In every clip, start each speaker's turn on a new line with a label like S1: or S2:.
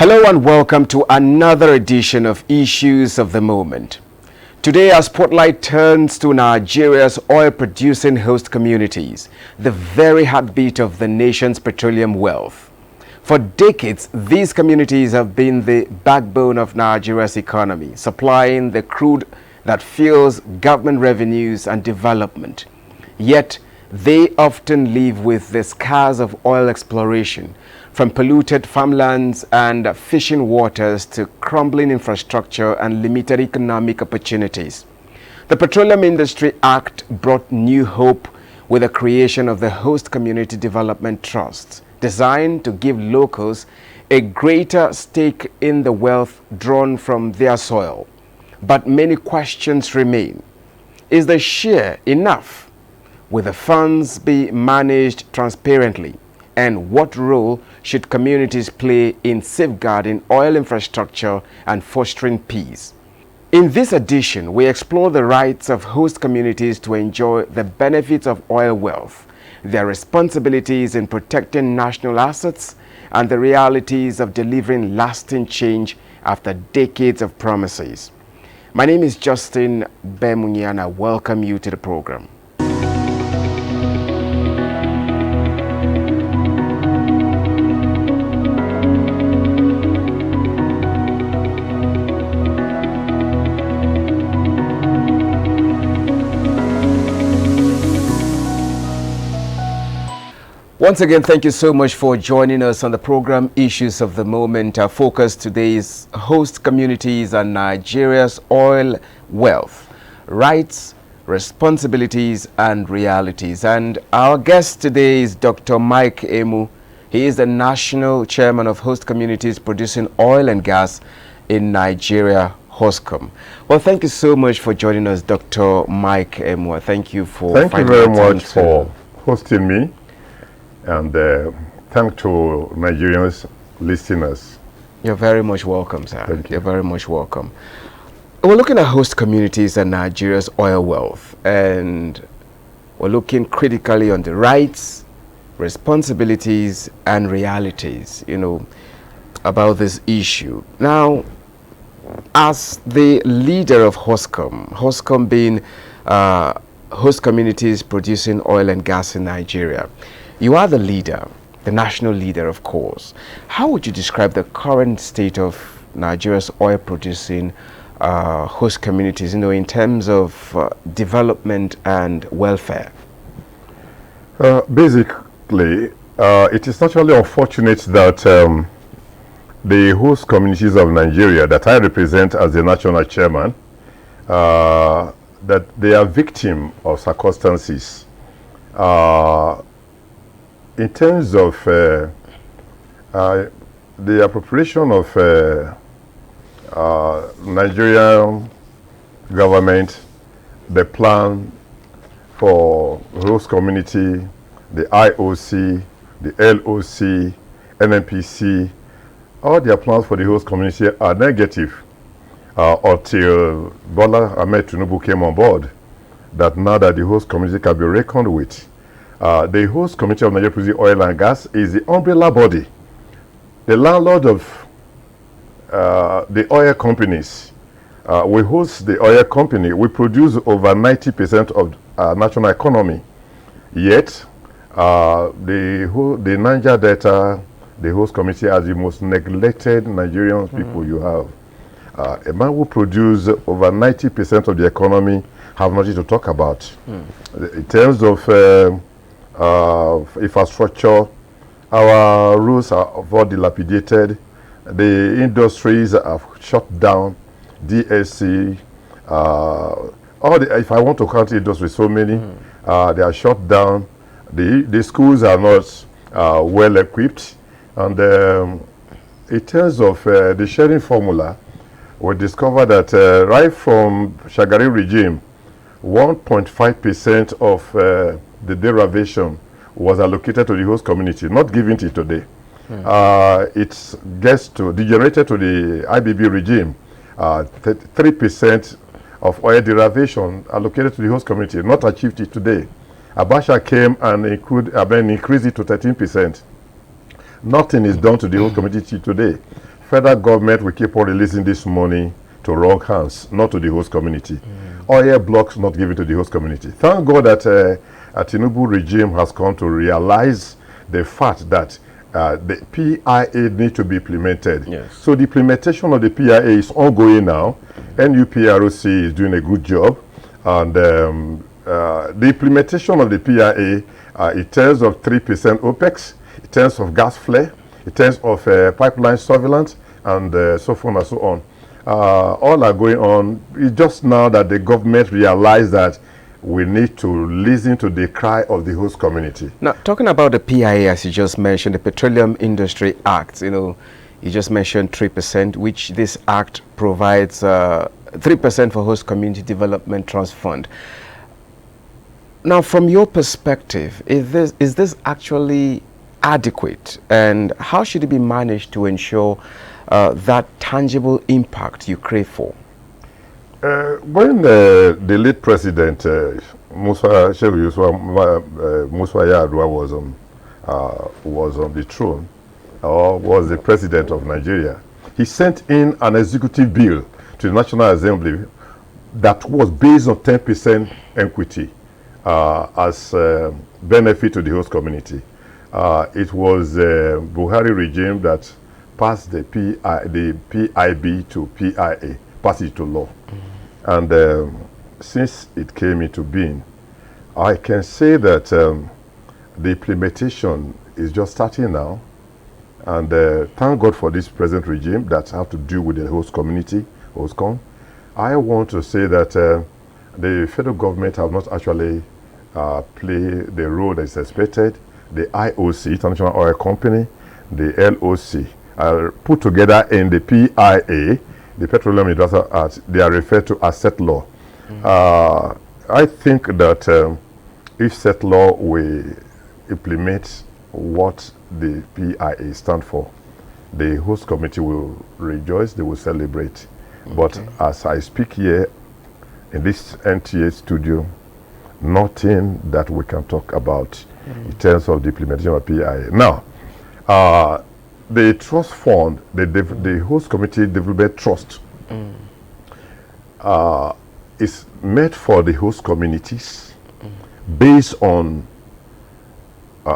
S1: Hello and welcome to another edition of Issues of the Moment. Today our spotlight turns to Nigeria's oil-producing host communities, the very heartbeat of the nation's petroleum wealth. For decades, these communities have been the backbone of Nigeria's economy, supplying the crude that fuels government revenues and development. Yet, they often live with the scars of oil exploration, from polluted farmlands and fishing waters to crumbling infrastructure and limited economic opportunities. The Petroleum Industry Act brought new hope with the creation of the Host Community Development Trusts, designed to give locals a greater stake in the wealth drawn from their soil. But many questions remain. Is the share enough? Will the funds be managed transparently? And what role should communities play in safeguarding oil infrastructure and fostering peace? In this edition, we explore the rights of host communities to enjoy the benefits of oil wealth, their responsibilities in protecting national assets, and the realities of delivering lasting change after decades of promises. My name is Justin Bemunyan. I welcome you to the program. Once again, thank you so much for joining us on the program Issues of the Moment. Our focus today is host communities and Nigeria's oil wealth, rights, responsibilities, and realities. And our guest today is Dr. Mike Emu. He is the National Chairman of Host Communities Producing Oil and Gas in Nigeria, HOSCOM. Well, thank you so much for joining us, Dr. Mike Emu. Thank you for
S2: Thank you very much for hosting me. And thank to Nigerians listeners.
S1: You're very much welcome, sir.
S2: Thank you.
S1: You're very much welcome. We're looking at host communities and Nigeria's oil wealth, and we're looking critically on the rights, responsibilities, and realities, about this issue. Now, as the leader of HOSCOM being host communities producing oil and gas in Nigeria, you are the leader, the national leader, of course. How would you describe the current state of Nigeria's oil-producing host communities, in terms of development and welfare?
S2: Basically, it is naturally unfortunate that the host communities of Nigeria that I represent as the national chairman, that they are victim of circumstances. In terms of the appropriation of Nigerian government, the plan for host community, the IOC, the LOC, NNPC, all their plans for the host community are negative until Bola Ahmed Tinubu came on board, that now that the host community can be reckoned with. The host community of Nigeria producing oil and gas is the umbrella body, the landlord of the oil companies. We host the oil company. We produce over 90% of our national economy. Yet, the Niger Delta, the host community, as the most neglected Nigerian people you have. A man who produces over 90% of the economy have nothing to talk about. In terms of infrastructure, our roads are all dilapidated, the industries are shut down, DSC, if I want to count industries, so many, they are shut down, the schools are not well equipped, and in terms of the sharing formula, we discovered that right from Shagari regime, 1.5% of the derivation was allocated to the host community, not given to today. It gets to degenerated to the IBB regime. 3% of oil derivation allocated to the host community, not achieved it today. Abacha came and increased it to 13%. Nothing is done to the whole community today. federal government will keep on releasing this money to wrong hands, not to the host community. Oil blocks not given to the host community. Thank God that a Tinubu regime has come to realize the fact that the PIA need to be implemented.
S1: Yes.
S2: So the implementation of the PIA is ongoing now. NUPROC is doing a good job. And the implementation of the PIA in terms of 3% OPEX, in terms of gas flare, in terms of pipeline surveillance, and so forth and so on. All are going on. It's just now that the government realized that we need to listen to the cry of the host community.
S1: Now, talking about the PIA, as you just mentioned, the Petroleum Industry Act, you just mentioned 3%, which this act provides 3% for host community development trust fund. Now, from your perspective, is this actually adequate, and how should it be managed to ensure that tangible impact you crave for?
S2: When the late president Musa Yar'Adua was on the throne, or was the president of Nigeria, he sent in an executive bill to the National Assembly that was based on 10% equity as benefit to the host community. It was the Buhari regime that passed the PIB to PIA, passed it to law. And since it came into being, I can say that the implementation is just starting now. And thank God for this present regime that have to do with the host community, HostCom. I want to say that the federal government have not actually played the role that is expected. The IOC, International Oil Company, the LOC, are put together in the PIA, the Petroleum Industry Act. They are referred to as set law. I think that if set law will implement what the PIA stand for, the host committee will rejoice, they will celebrate. Okay. But as I speak here in this NTA studio, nothing that we can talk about in terms of the implementation of PIA. Now, the trust fund, the host committee development trust, is made for the host communities based on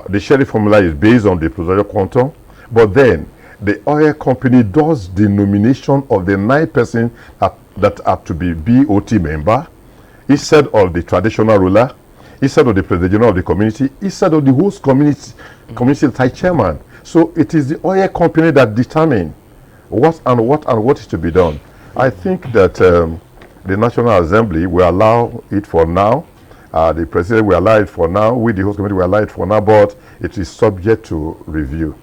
S2: the sharing formula is based on the production quantum, but then the oil company does the nomination of the 9 persons that are to be BOT member instead of the traditional ruler, instead of the president general of the community, instead of the host community type chairman. So it is the oil company that determines what is to be done. I think that the National Assembly will allow it for now. The president will allow it for now. We, the host committee, will allow it for now, but it is subject to review.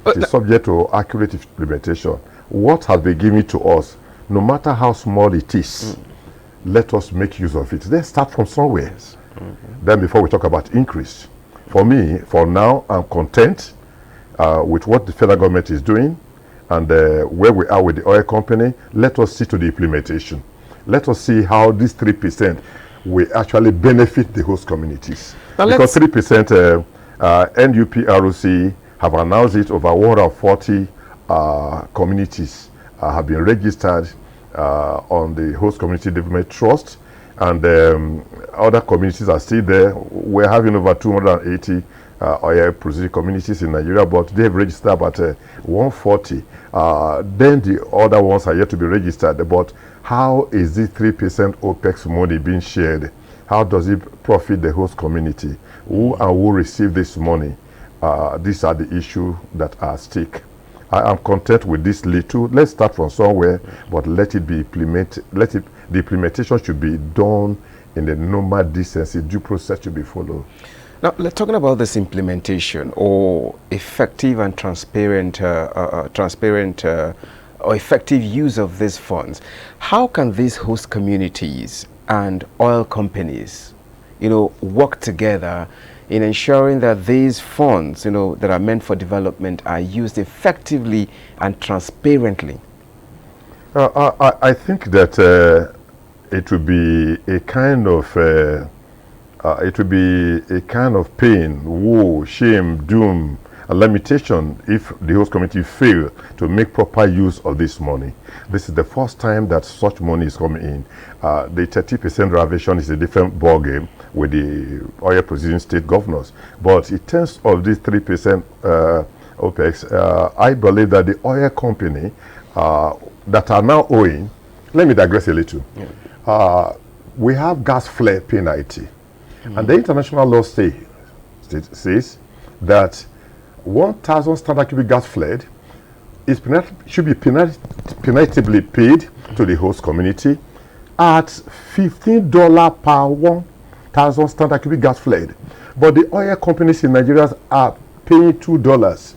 S2: It is subject to accurate implementation. What has been given to us, no matter how small it is, let us make use of it. Let's start from somewhere. Then before we talk about increase. For me, for now, I'm content with what the federal government is doing and where we are with the oil company. Let us see to the implementation. Let us see how this 3% will actually benefit the host communities. Now because 3% NUPROC have announced it, over 140 communities have been registered on the host community development trust, and other communities are still there. We're having over 280 oil producing communities in Nigeria, but they have registered about 140. Then the other ones are yet to be registered. But how is this 3% OPEX money being shared? How does it profit the host community? Who and who receive this money? These are the issues that are at stake. I am content with this little. Let's start from somewhere, but let it be implemented. The implementation should be done in the normal decency. Due process should be followed.
S1: Now, talking about this implementation or effective and transparent or effective use of these funds, how can these host communities and oil companies, work together in ensuring that these funds, that are meant for development are used effectively and transparently?
S2: I think that it would be a kind of pain, woe, shame, doom, a limitation if the host community fail to make proper use of this money. This is the first time that such money is coming in. The 30% reservation is a different ballgame with the oil producing state governors. But in terms of this 3% OPEX, I believe that the oil company that are now owing, let me digress a little. Yeah. We have gas flare penalty. And the international law says that 1,000 standard cubic gas flared should be penaltably paid to the host community at $15 per 1,000 standard cubic gas flared. But the oil companies in Nigeria are paying $2.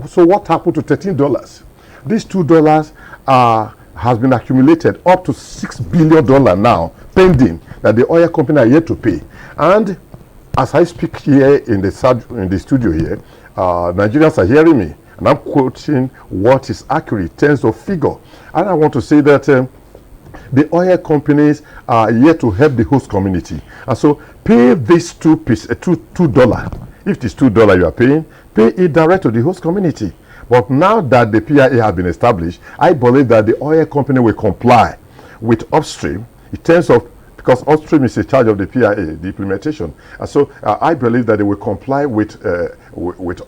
S2: So what happened to $13? These $2 has been accumulated up to $6 billion now, pending that the oil company are yet to pay. And as I speak here in the studio here, Nigerians are hearing me, and I'm quoting what is accurate in terms of figure. And I want to say that the oil companies are yet to help the host community. And so pay this $2. If it is $2 you are paying, pay it direct to the host community. But now that the PIA has been established, I believe that the oil company will comply with upstream in terms of, because upstream is in charge of the PIA, the implementation. And so I believe that they will comply with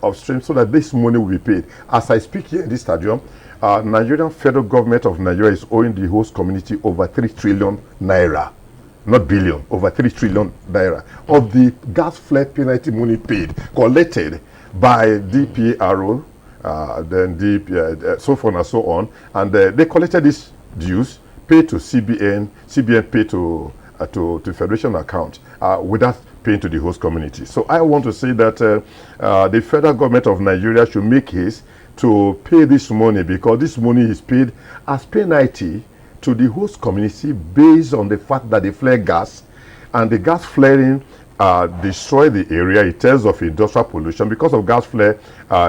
S2: upstream so that this money will be paid. As I speak here in this stadium, Nigerian federal government of Nigeria is owing the host community over 3 trillion naira. Not billion, over 3 trillion naira of the gas flare penalty money paid, collected by DPRO, then so forth and so on, and they collected these dues, paid to CBN paid to Federation account without paying to the host community. So I want to say that the federal government of Nigeria should make haste to pay this money, because this money is paid as penalty to the host community based on the fact that they flare gas, and the gas flaring destroy the area in terms of industrial pollution. Because of gas flare,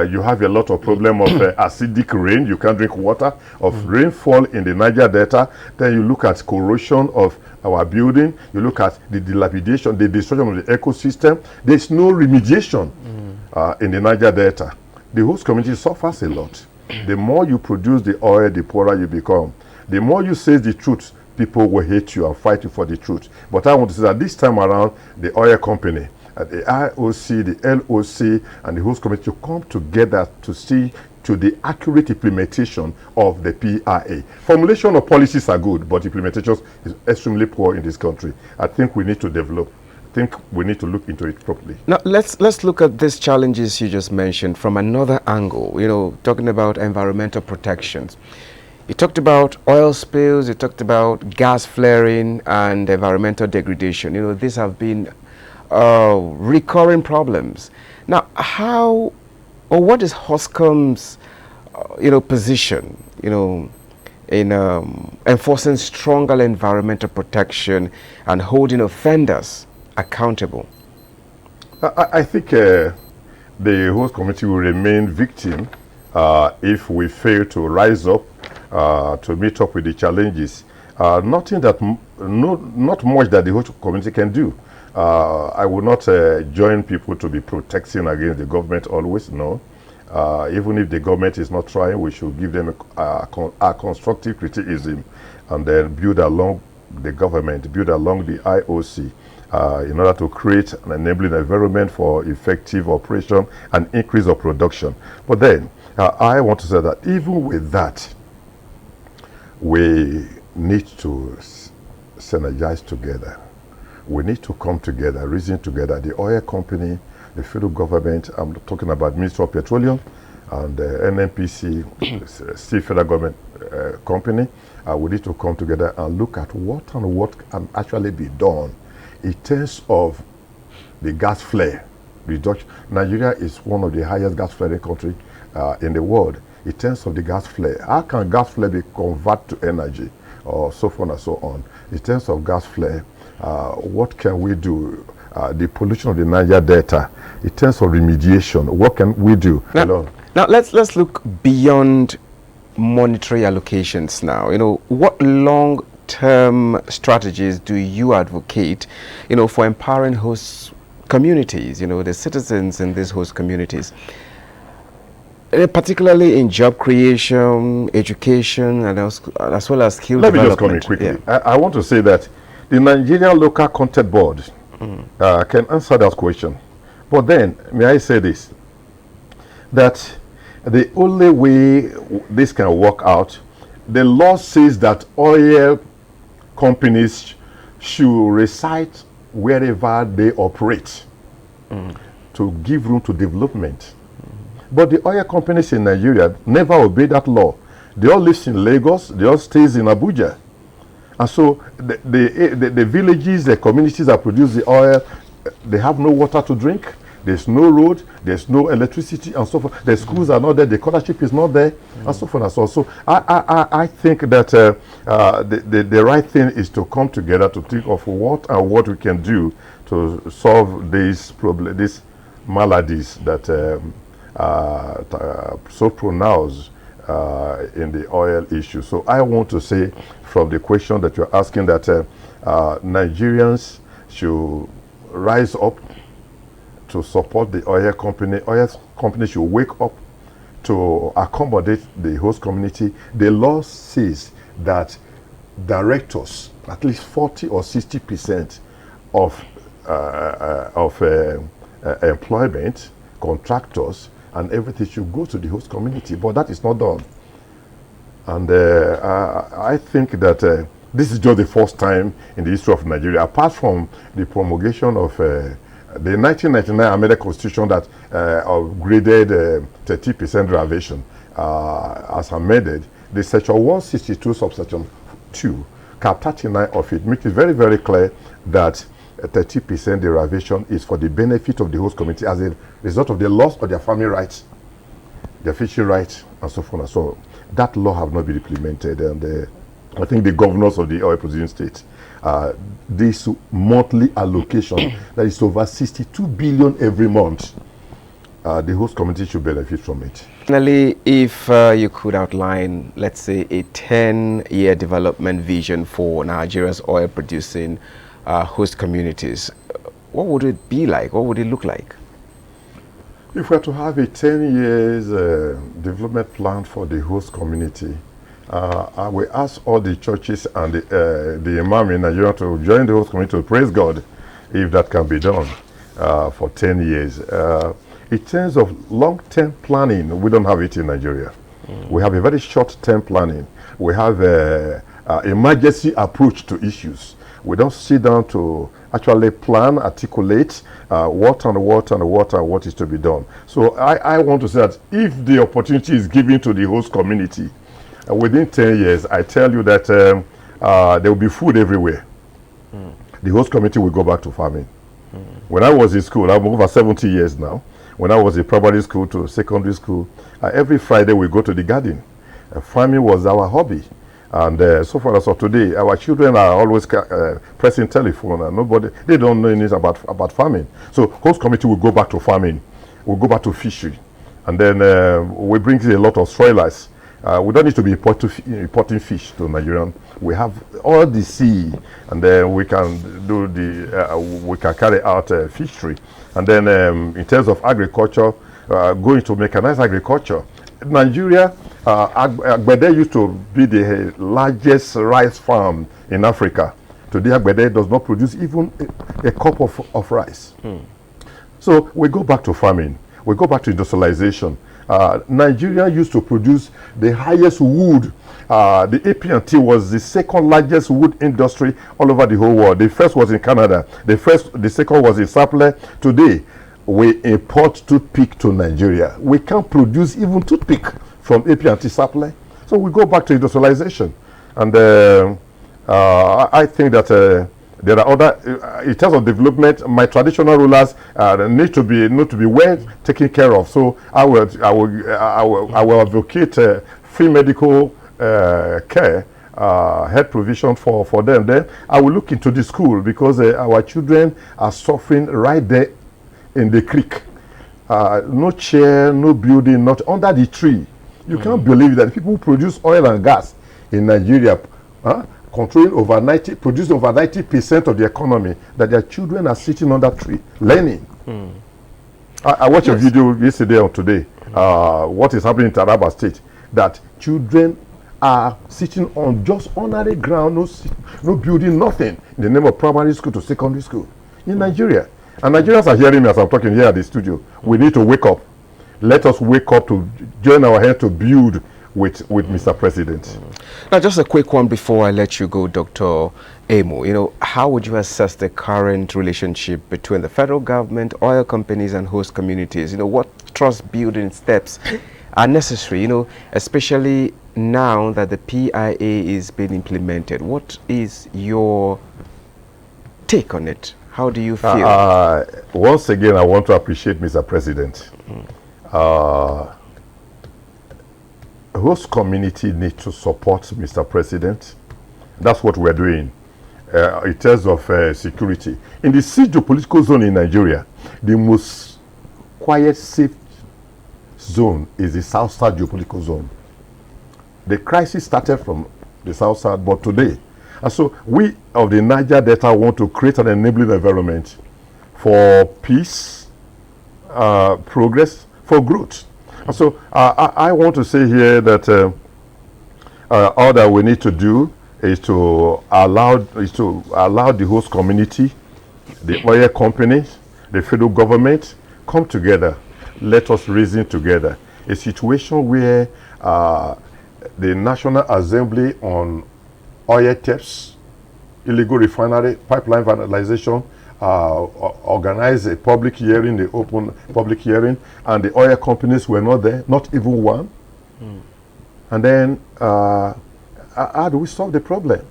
S2: you have a lot of problem of acidic rain. You can't drink water, of rainfall in the Niger Delta. Then you look at corrosion of our building. You look at the dilapidation, the destruction of the ecosystem. There's no remediation in the Niger Delta. The host community suffers a lot. The more you produce the oil, the poorer you become. The more you say the truth, people will hate you and fight you for the truth. But I want to say that this time around, the oil company, the IOC, the LOC, and the host committee to come together to see to the accurate implementation of the PIA. Formulation of policies are good, but implementation is extremely poor in this country. I think we need to develop. I think we need to look into it properly.
S1: Now, let's look at these challenges you just mentioned from another angle, talking about environmental protections. You talked about oil spills, you talked about gas flaring and environmental degradation. These have been recurring problems. Now, what is HOSCOM's, position, in enforcing stronger environmental protection and holding offenders accountable?
S2: I think the host community will remain victim if we fail to rise up to meet up with the challenges. Not much that the host community can do. I will not join people to be protecting against the government always, no. Even if the government is not trying, we should give them a constructive criticism and then build along the government, build along the IOC in order to create an enabling environment for effective operation and increase of production. But then, I want to say that even with that, we need to synergize together. We need to come together, reason together. The oil company, the federal government, I'm talking about Ministry of Petroleum and the NNPC, still federal government company. We need to come together and look at what can actually be done in terms of the gas flare reduction. Nigeria is one of the highest gas flaring countries in the world. In terms of the gas flare, how can gas flare be converted to energy or so forth and so on? In terms of gas flare, what can we do? The pollution of the Niger Delta, in terms of remediation, what can we do?
S1: Now let's look beyond monetary allocations now. What long-term strategies do you advocate, for empowering host communities, the citizens in these host communities? Particularly in job creation, education, and as well as skill
S2: Let me
S1: development.
S2: just come in quickly.
S1: Yeah.
S2: I want to say that the Nigerian Local Content Board can answer that question. But then, may I say this, that the only way this can work out, the law says that oil companies should reside wherever they operate to give room to development. But the oil companies in Nigeria never obey that law. They all live in Lagos, they all stays in Abuja. And so the villages, the communities that produce the oil, they have no water to drink, there's no road, there's no electricity, and so forth. The schools are not there, the scholarship is not there, and so forth and so on. So I think that the right thing is to come together to think of what we can do to solve these problems, these maladies that so pronounced in the oil issue. So I want to say from the question that you're asking that Nigerians should rise up to support the oil company. Oil company should wake up to accommodate the host community. The law says that directors, at least 40 or 60% of employment, contractors, and everything should go to the host community, but that is not done. And I think that this is just the first time in the history of Nigeria, apart from the promulgation of the 1999 amended constitution that upgraded 30% reservation as amended, the section 162 subsection 2, cap 39 of it makes it very, very clear that 30% derivation is for the benefit of the host community as a result of the loss of their family rights, their fishing rights, and so forth and so on. That law have not been implemented, and I think the governors of the oil producing states, this monthly allocation that is over 62 billion every month, the host community should benefit from it.
S1: Finally, if you could outline, let's say, a 10-year development vision for Nigeria's oil-producing host communities, what would it be like? What would it look like?
S2: If we are to have a 10 years development plan for the host community, I will ask all the churches and the imam in Nigeria to join the host community to praise God if that can be done for 10 years. In terms of long-term planning, we don't have it in Nigeria. We have a very short-term planning. We have an emergency approach to issues. We don't sit down to actually plan, articulate what is to be done. So I want to say that if the opportunity is given to the host community, within 10 years, I tell you that there will be food everywhere. The host community will go back to farming. When I was in school, I'm over 70 years now. When I was in primary school to secondary school, every Friday we go to the garden. Farming was our hobby. And so far as of today, our children are always pressing telephone, and they don't know anything about farming. So host committee will go back to farming, we'll go back to fishery, and then we bring a lot of spoilers. We don't need to be importing fish to Nigeria. We have all the sea, and then we can do we can carry out fishery. And then in terms of agriculture, going to mechanized agriculture. Nigeria, Agbede used to be the largest rice farm in Africa. Today, Agbede does not produce even a cup of rice. So we go back to farming. We go back to industrialization. Nigeria used to produce the highest wood. The APNT was the second largest wood industry all over the whole world. The first was in Canada. The second was in Sapele. Today, we import toothpick to Nigeria. We can't produce even toothpick from APNT Sapele. So we go back to industrialization. And I think that there are other, in terms of development, my traditional rulers need to be well taken care of. So I will advocate free medical care, health provision for them. Then I will look into the school because our children are suffering right there in the creek. No chair, no building, not under the tree. You can't believe that people who produce oil and gas in Nigeria, producing over 90% of the economy, that their children are sitting on that tree learning. I watched a video yesterday or today what is happening in Taraba State, that children are sitting on just ordinary ground, no building, nothing, in the name of primary school to secondary school in Nigeria. And Nigerians are hearing me as I'm talking here at the studio. We need to wake up. Let us wake up to join our hands to build with Mr. President.
S1: Now, just a quick one before I let you go, Dr. Amo. You know, how would you assess the current relationship between the federal government, oil companies, and host communities? You know, what trust-building steps are necessary, you know, especially now that the PIA is being implemented? What is your take on it? How do you feel?
S2: Once again, I want to appreciate Mr. President. Host community need to support Mr. President. That's what we're doing in terms of security. In the siege geopolitical zone in Nigeria, the most quiet, safe zone is the South-South geopolitical zone. The crisis started from the South-South, but today, and so we of the Niger Delta want to create an enabling environment for peace, progress, for growth. And so I want to say here that all that we need to do is to allow the host community, the oil companies, the federal government come together. Let us reason together. A situation where the National Assembly on oil thefts, illegal refinery, pipeline vandalization, organize a public hearing, the open public hearing, and the oil companies were not there, not even one. And then how do we solve the problem?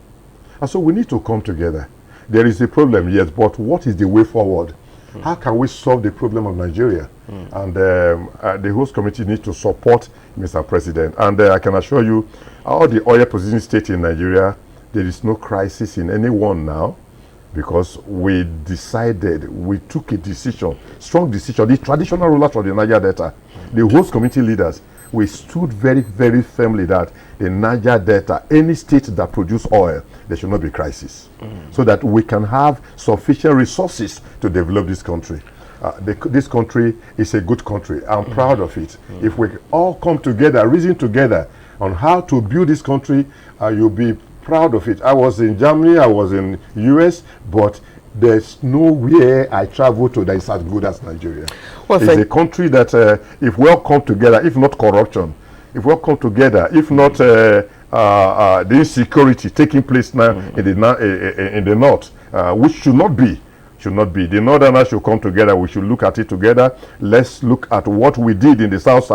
S2: And so we need to come together. There is a problem, yes, but what is the way forward? How can we solve the problem of Nigeria? And the host committee needs to support Mr. President. And I can assure you, all the oil producing states in Nigeria, there is no crisis in any one now, because we took a decision, strong decision. The traditional rulers of the Niger Delta, the host community leaders, we stood very, very firmly that the Niger Delta, any state that produce oil, there should not be crisis, so that we can have sufficient resources to develop this country. This country is a good country. I'm proud of it. If we all come together, reason together on how to build this country, you'll be proud of it. I was in Germany, I was in US, but there's nowhere I travel to that is as good as Nigeria. Well, it's a country that if we all come together, if not corruption, if we all come together, if not the insecurity taking place now in the north, which should not be. The northerners should come together. We should look at it together. Let's look at what we did in the South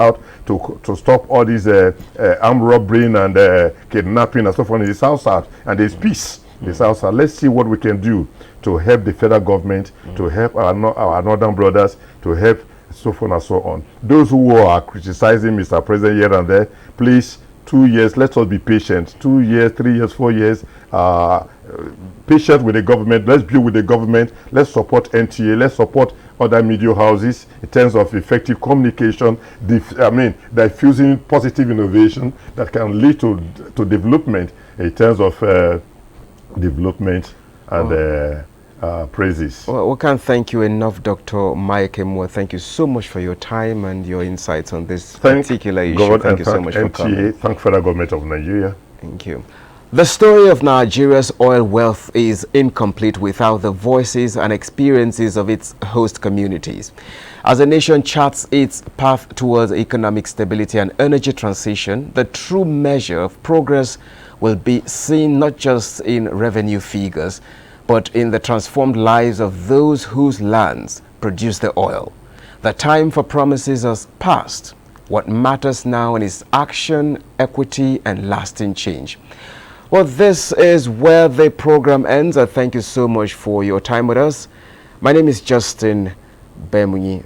S2: to stop all these armed robbery and kidnapping and so forth in the South, and there's peace in the South. Let's see what we can do to help the federal government, to help our northern brothers, to help so forth and so on. Those who are criticizing Mr. President here and there, please, 2 years, let us be patient. 2 years, 3 years, 4 years, patient with the government. Let's build with the government. Let's support NTA. Let's support other media houses in terms of effective communication. Diffusing positive innovation that can lead to development in terms of development and praises.
S1: Well, we can't thank you enough, Dr. Mike Emo. Thank you so much for your time and your insights on this particular issue. Thank you so much for coming.
S2: Thank federal government of Nigeria.
S1: Thank you. The story of Nigeria's oil wealth is incomplete without the voices and experiences of its host communities. As the nation charts its path towards economic stability and energy transition, the true measure of progress will be seen not just in revenue figures, but in the transformed lives of those whose lands produce the oil. The time for promises has passed. What matters now is action, equity, and lasting change. Well, this is where the program ends. I thank you so much for your time with us. My name is Justin Bemunyi.